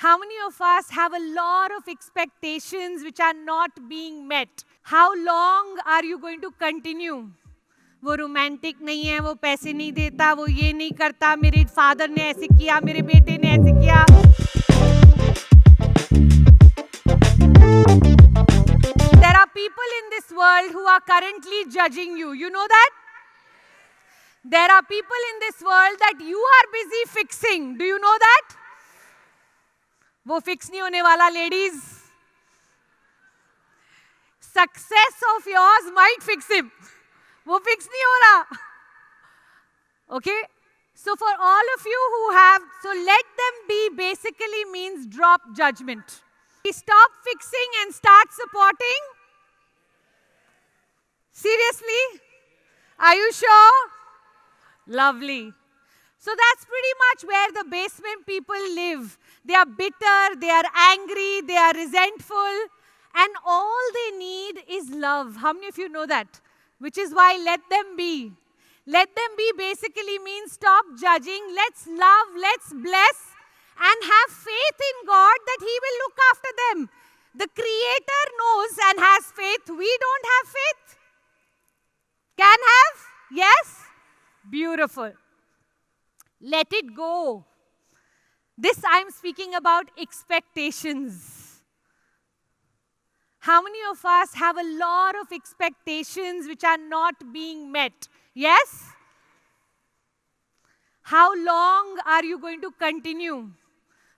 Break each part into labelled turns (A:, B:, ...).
A: How many of us have a lot of expectations which are not being met? How long are you going to continue? वो romantic नहीं है, वो पैसे नहीं देता, वो ये नहीं करता, मेरे फादर ने ऐसे किया, मेरे बेटे ने ऐसे किया. There are people in this world who are currently judging you. You know that? There are people in this world that you are busy fixing. Do you know that? वो fix नहीं होने वाला, ladies. Success of yours might fix him. वो fix नहीं हो रहा. Okay? So for all of you who have, so let them be basically means drop judgment. Stop fixing and start supporting. Seriously? Are you sure? Lovely. So that's pretty much where the basement people live. They are bitter, they are angry, they are resentful, and all they need is love. How many of you know that? Which is why let them be. Let them be basically means stop judging, let's love, let's bless, and have faith in God that He will look after them. The Creator knows and has faith. We don't have faith. Can have? Yes? Beautiful. Let it go. This I'm speaking about expectations. How many of us have a lot of expectations which are not being met? Yes? How long are you going to continue?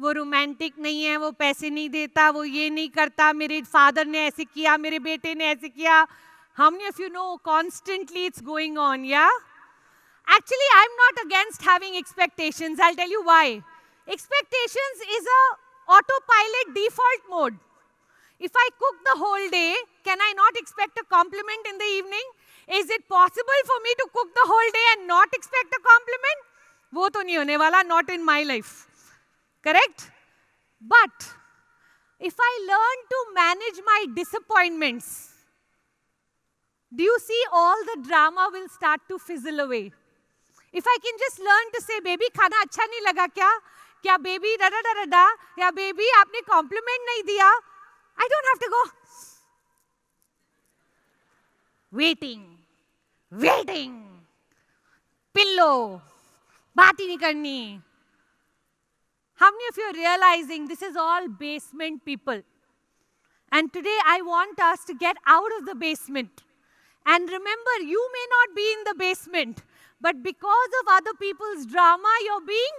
A: वो romantic नहीं है, वो पैसे नहीं देता, वो ये नहीं करता, मेरे फादर ने ऐसे किया, मेरे बेटे ने ऐसे किया. How many of you know constantly it's going on, yeah? Actually, I'm not against having expectations. I'll tell you why. Expectations is a autopilot default mode. If I cook the whole day, can I not expect a compliment in the evening? Is it possible for me to cook the whole day and not expect a compliment? वो तो नहीं होने वाला, not in my life. Correct? But if I learn to manage my disappointments, do you see all the drama will start to fizzle away? If I can just learn to say, baby, खाना अच्छा नहीं लगा क्या? क्या baby da da da da da? या baby आपने compliment नहीं दिया? I don't have to go waiting, pillow, बात ही नहीं करनी. How many of you are realizing this is all basement people? And today I want us to get out of the basement. And remember, you may not be in the basement, but because of other people's drama, you're being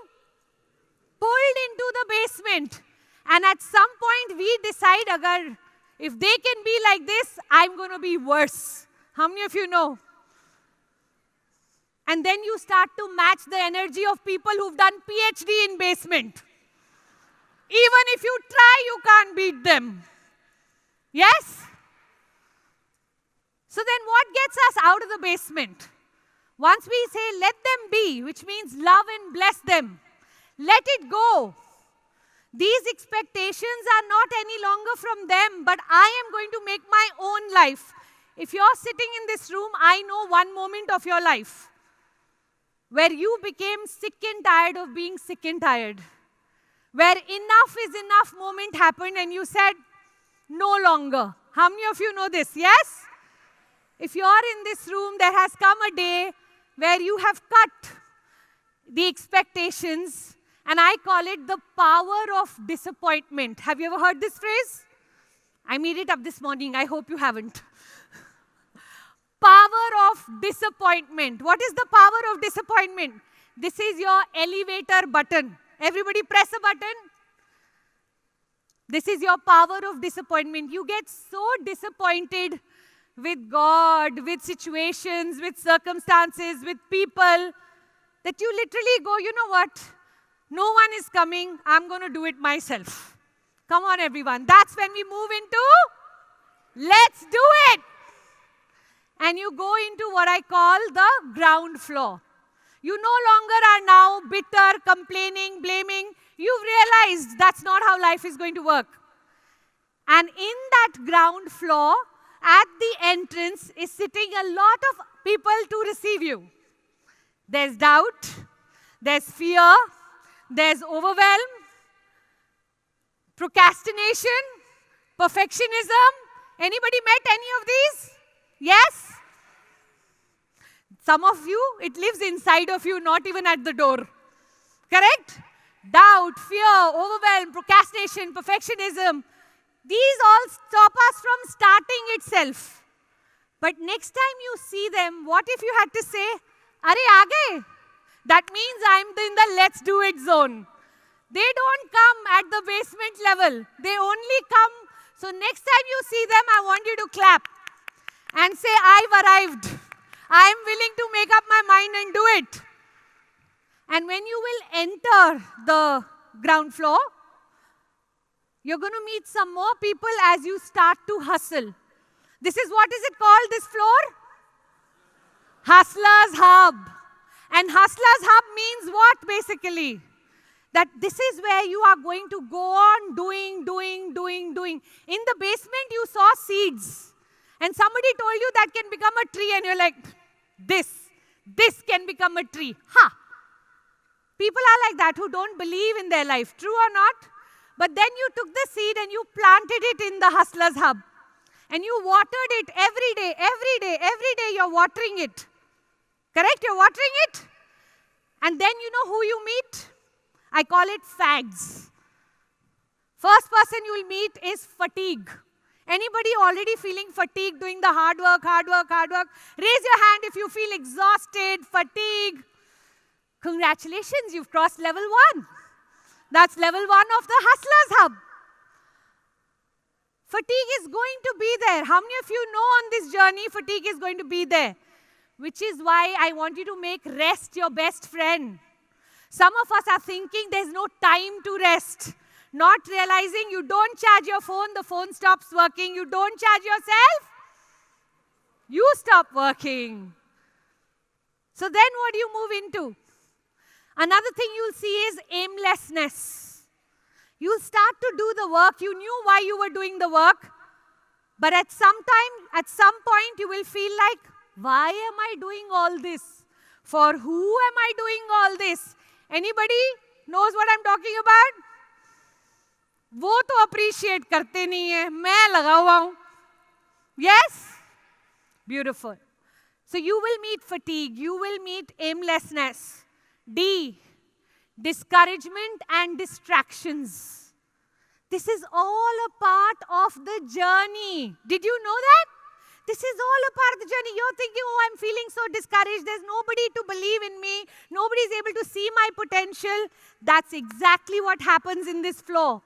A: pulled into the basement. And at some point, we decide, agar, if they can be like this, I'm going to be worse. How many of you know? And then you start to match the energy of people who've done PhD in basement. Even if you try, you can't beat them. Yes? So then what gets us out of the basement? Once we say, let them be, which means love and bless them. Let it go. These expectations are not any longer from them, but I am going to make my own life. If you're sitting in this room, I know one moment of your life where you became sick and tired of being sick and tired. Where enough is enough moment happened and you said, no longer. How many of you know this? Yes? If you're in this room, there has come a day where you have cut the expectations, and I call it the power of disappointment. Have you ever heard this phrase? I made it up this morning. I hope you haven't. Power of disappointment. What is the power of disappointment? This is your elevator button. Everybody press a button. This is your power of disappointment. You get so disappointed with God, with situations, with circumstances, with people, that you literally go, you know what? No one is coming. I'm going to do it myself. Come on, everyone. That's when we move into, let's do it. And you go into what I call the ground floor. You no longer are now bitter, complaining, blaming. You've realized that's not how life is going to work. And in that ground floor, at the entrance, is sitting a lot of people to receive you. There's doubt, there's fear, there's overwhelm, procrastination, perfectionism. Anybody met any of these? Yes? Some of you, it lives inside of you, not even at the door. Correct? Doubt, fear, overwhelm, procrastination, perfectionism. These all stop us from starting itself. But next time you see them, what if you had to say, "Are aage?" That means I'm in the let's do it zone. They don't come at the basement level. They only come. So next time you see them, I want you to clap and say, "I've arrived. I'm willing to make up my mind and do it." And when you will enter the ground floor, you're going to meet some more people as you start to hustle. This is, what is it called, this floor? Hustler's Hub. And Hustler's Hub means what, basically? That this is where you are going to go on doing. In the basement, you saw seeds. And somebody told you that can become a tree, and you're like, this can become a tree. Ha! People are like that who don't believe in their life, true or not? But then you took the seed and you planted it in the Hustler's Hub. And you watered it every day you're watering it. Correct? You're watering it. And then you know who you meet? I call it fags. First person you will meet is fatigue. Anybody already feeling fatigued doing the hard work? Raise your hand if you feel exhausted, fatigued. Congratulations, you've crossed level 1. That's level 1 of the Hustler's Hub. Fatigue is going to be there. How many of you know on this journey fatigue is going to be there? Which is why I want you to make rest your best friend. Some of us are thinking there's no time to rest. Not realizing you don't charge your phone, the phone stops working. You don't charge yourself, you stop working. So then what do you move into? Another thing you'll see is aimlessness. You'll start to do the work. You knew why you were doing the work. But at some point, you will feel like, why am I doing all this? For who am I doing all this? Anybody knows what I'm talking about? वो तो appreciate करते नहीं है, मैं लगा हुआ हूँ. Yes? Beautiful. So you will meet fatigue, you will meet aimlessness. D, discouragement and distractions. This is all a part of the journey. Did you know that? This is all a part of the journey. You're thinking, oh, I'm feeling so discouraged. There's nobody to believe in me. Nobody's able to see my potential. That's exactly what happens in this flow.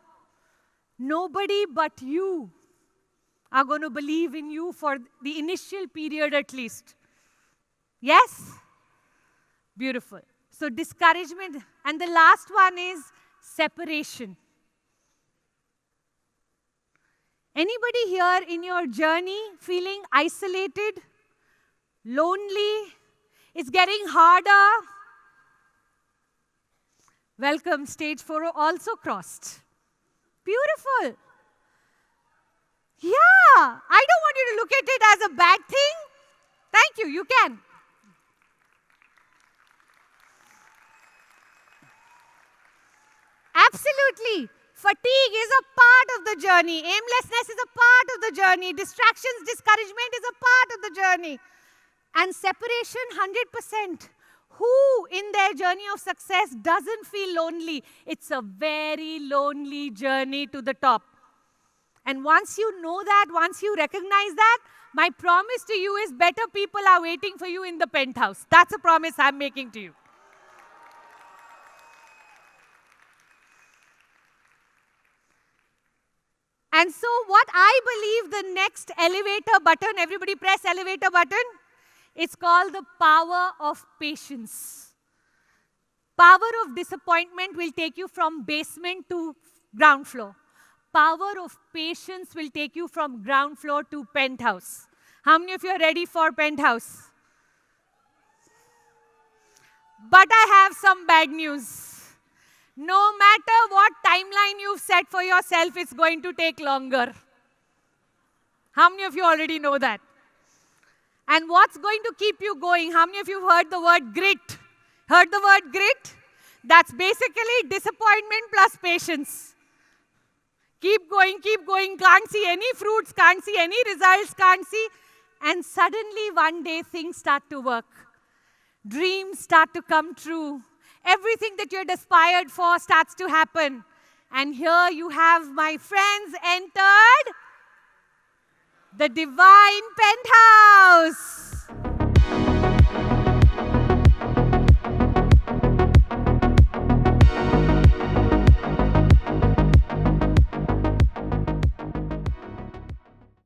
A: Nobody but you are going to believe in you for the initial period at least. Yes? Beautiful. So discouragement. And the last one is separation. Anybody here in your journey feeling isolated, lonely? It's getting harder. Welcome, stage 4 also crossed. Beautiful. Yeah, I don't want you to look at it as a bad thing. Thank you, you can. Absolutely. Fatigue is a part of the journey. Aimlessness is a part of the journey. Distractions, discouragement is a part of the journey. And separation, 100%. Who in their journey of success doesn't feel lonely? It's a very lonely journey to the top. And once you know that, once you recognize that, my promise to you is better people are waiting for you in the penthouse. That's a promise I'm making to you. And so what I believe the next elevator button, everybody press elevator button, it's called the power of patience. Power of disappointment will take you from basement to ground floor. Power of patience will take you from ground floor to penthouse. How many of you are ready for penthouse? But I have some bad news. No matter what timeline you've set for yourself, it's going to take longer. How many of you already know that? And what's going to keep you going? How many of you heard the word grit? Heard the word grit? That's basically disappointment plus patience. keep going, can't see any fruits, can't see any results, can't see. And suddenly one day things start to work. Dreams start to come true. Everything that you had aspired for starts to happen. And here you have, my friends, entered the divine penthouse.